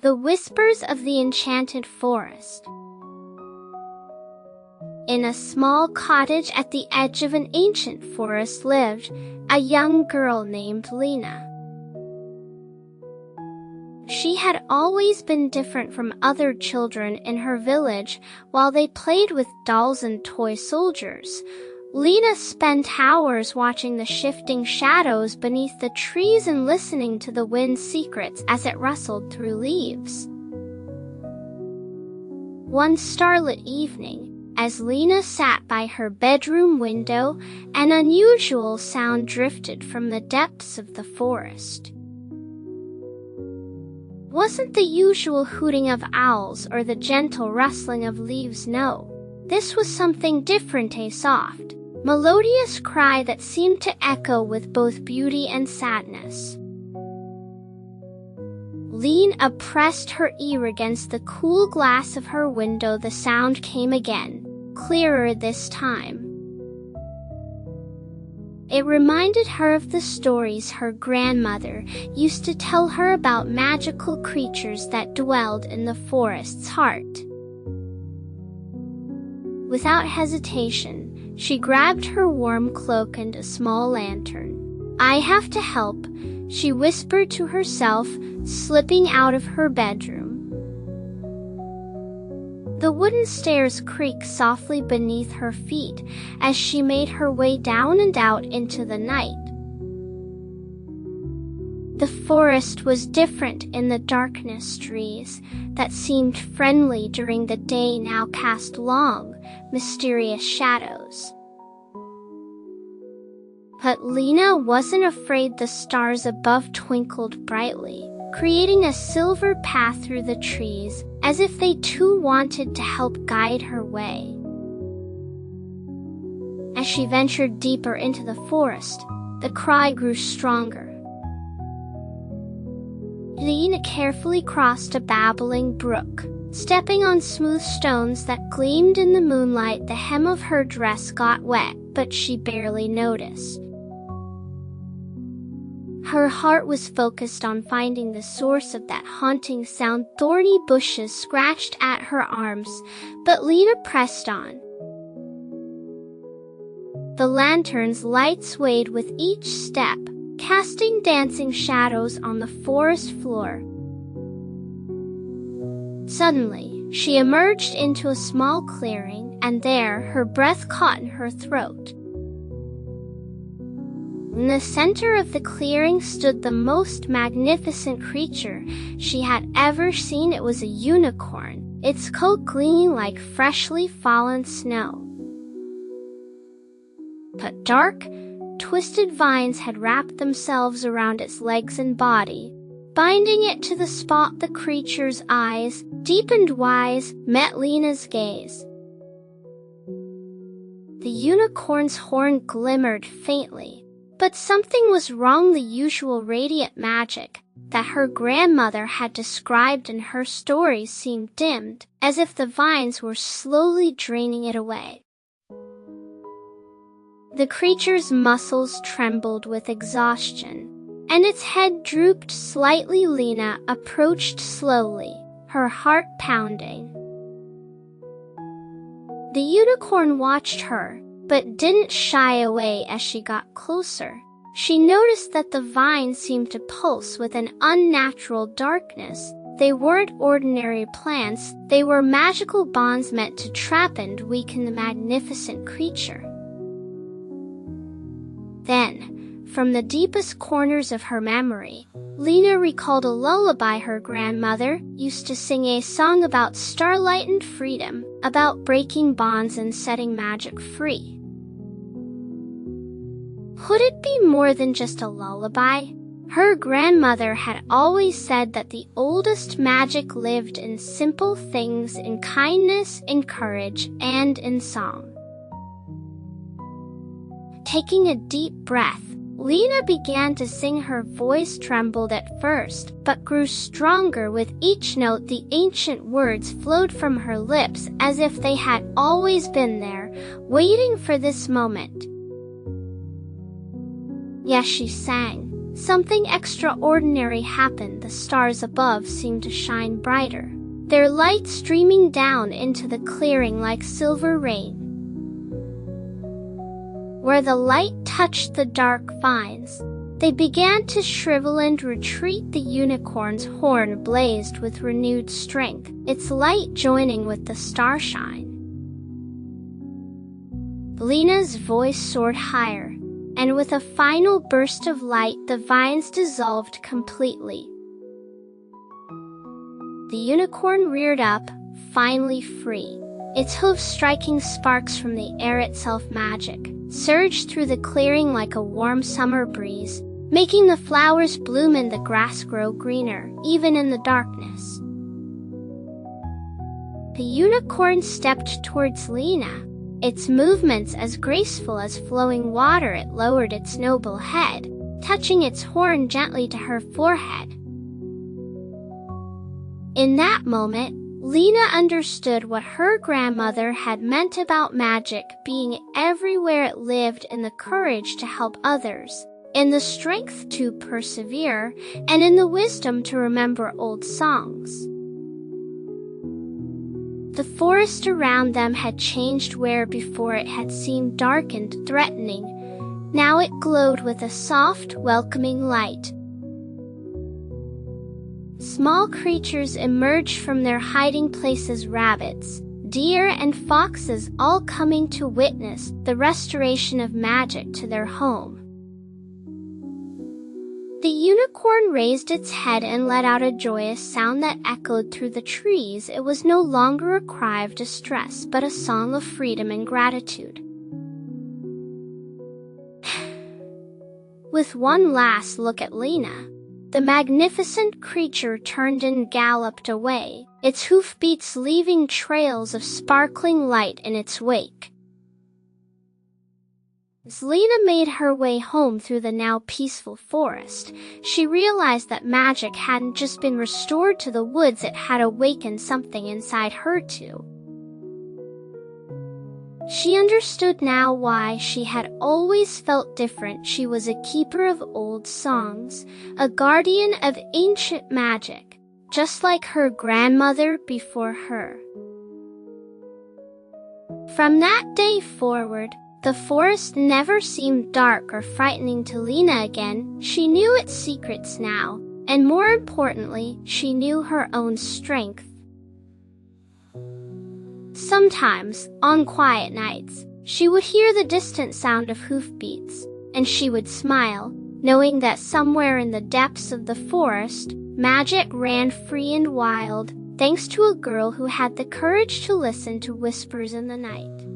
The Whispers of the Enchanted Forest. In a small cottage at the edge of an ancient forest lived a young girl named Lena. She had always been different from other children in her village. While they played with dolls and toy soldiers, Lena spent hours watching the shifting shadows beneath the trees and listening to the wind's secrets as it rustled through leaves. One starlit evening, as Lena sat by her bedroom window, an unusual sound drifted from the depths of the forest. Wasn't the usual hooting of owls or the gentle rustling of leaves, no. This was something different, a soft, melodious cry that seemed to echo with both beauty and sadness. Lena pressed her ear against the cool glass of her window. The sound came again, clearer this time. It reminded her of the stories her grandmother used to tell her about magical creatures that dwelled in the forest's heart. Without hesitation, she grabbed her warm cloak and a small lantern. "I have to help," she whispered to herself, slipping out of her bedroom. The wooden stairs creaked softly beneath her feet as she made her way down and out into the night. The forest was different in the darkness. Trees that seemed friendly during the day now cast long, mysterious shadows. But Lena wasn't afraid. The stars above twinkled brightly, creating a silver path through the trees, as if they too wanted to help guide her way. As she ventured deeper into the forest, the cry grew stronger. Lena carefully crossed a babbling brook, stepping on smooth stones that gleamed in the moonlight. The hem of her dress got wet, but she barely noticed. Her heart was focused on finding the source of that haunting sound. Thorny bushes scratched at her arms, but Lena pressed on. The lantern's light swayed with each step, casting dancing shadows on the forest floor. Suddenly, she emerged into a small clearing, and there, her breath caught in her throat. In the center of the clearing stood the most magnificent creature she had ever seen. It was a unicorn, its coat gleaming like freshly fallen snow. But dark, twisted vines had wrapped themselves around its legs and body, binding it to the spot. The creature's eyes, deep and wise, met Lena's gaze. The unicorn's horn glimmered faintly, but something was wrong. The usual radiant magic that her grandmother had described in her stories seemed dimmed, as if the vines were slowly draining it away. The creature's muscles trembled with exhaustion, and its head drooped slightly. Lena approached slowly, her heart pounding. The unicorn watched her, but didn't shy away. As she got closer, she noticed that the vines seemed to pulse with an unnatural darkness. They weren't ordinary plants, they were magical bonds meant to trap and weaken the magnificent creature. Then, from the deepest corners of her memory, Lena recalled a lullaby her grandmother used to sing, a song about starlight and freedom, about breaking bonds and setting magic free. Could it be more than just a lullaby? Her grandmother had always said that the oldest magic lived in simple things, in kindness, in courage, and in song. Taking a deep breath, Lena began to sing. Her voice trembled at first, but grew stronger with each note. The ancient words flowed from her lips as if they had always been there, waiting for this moment. Yes, she sang, something extraordinary happened. The stars above seemed to shine brighter, their light streaming down into the clearing like silver rain. Where the light touched the dark vines, they began to shrivel and retreat. The unicorn's horn blazed with renewed strength, its light joining with the starshine. Lena's voice soared higher, and with a final burst of light, the vines dissolved completely. The unicorn reared up, finally free, its hooves striking sparks from the air itself. Magic surged through the clearing like a warm summer breeze, making the flowers bloom and the grass grow greener, even in the darkness. The unicorn stepped towards Lena, its movements as graceful as flowing water. It lowered its noble head, touching its horn gently to her forehead. In that moment, Lena understood what her grandmother had meant about magic being everywhere. It lived in the courage to help others, in the strength to persevere, and in the wisdom to remember old songs. The forest around them had changed. Where before it had seemed dark and threatening, now it glowed with a soft, welcoming light. Small creatures emerged from their hiding places, rabbits, deer, and foxes, all coming to witness the restoration of magic to their home. The unicorn raised its head and let out a joyous sound that echoed through the trees. It was no longer a cry of distress, but a song of freedom and gratitude. With one last look at Lena, the magnificent creature turned and galloped away, its hoofbeats leaving trails of sparkling light in its wake. As Lena made her way home through the now peaceful forest, she realized that magic hadn't just been restored to the woods, it had awakened something inside her too. She understood now why she had always felt different. She was a keeper of old songs, a guardian of ancient magic, just like her grandmother before her. From that day forward, the forest never seemed dark or frightening to Lena again. She knew its secrets now, and more importantly, she knew her own strength. Sometimes, on quiet nights, she would hear the distant sound of hoofbeats, and she would smile, knowing that somewhere in the depths of the forest, magic ran free and wild, thanks to a girl who had the courage to listen to whispers in the night.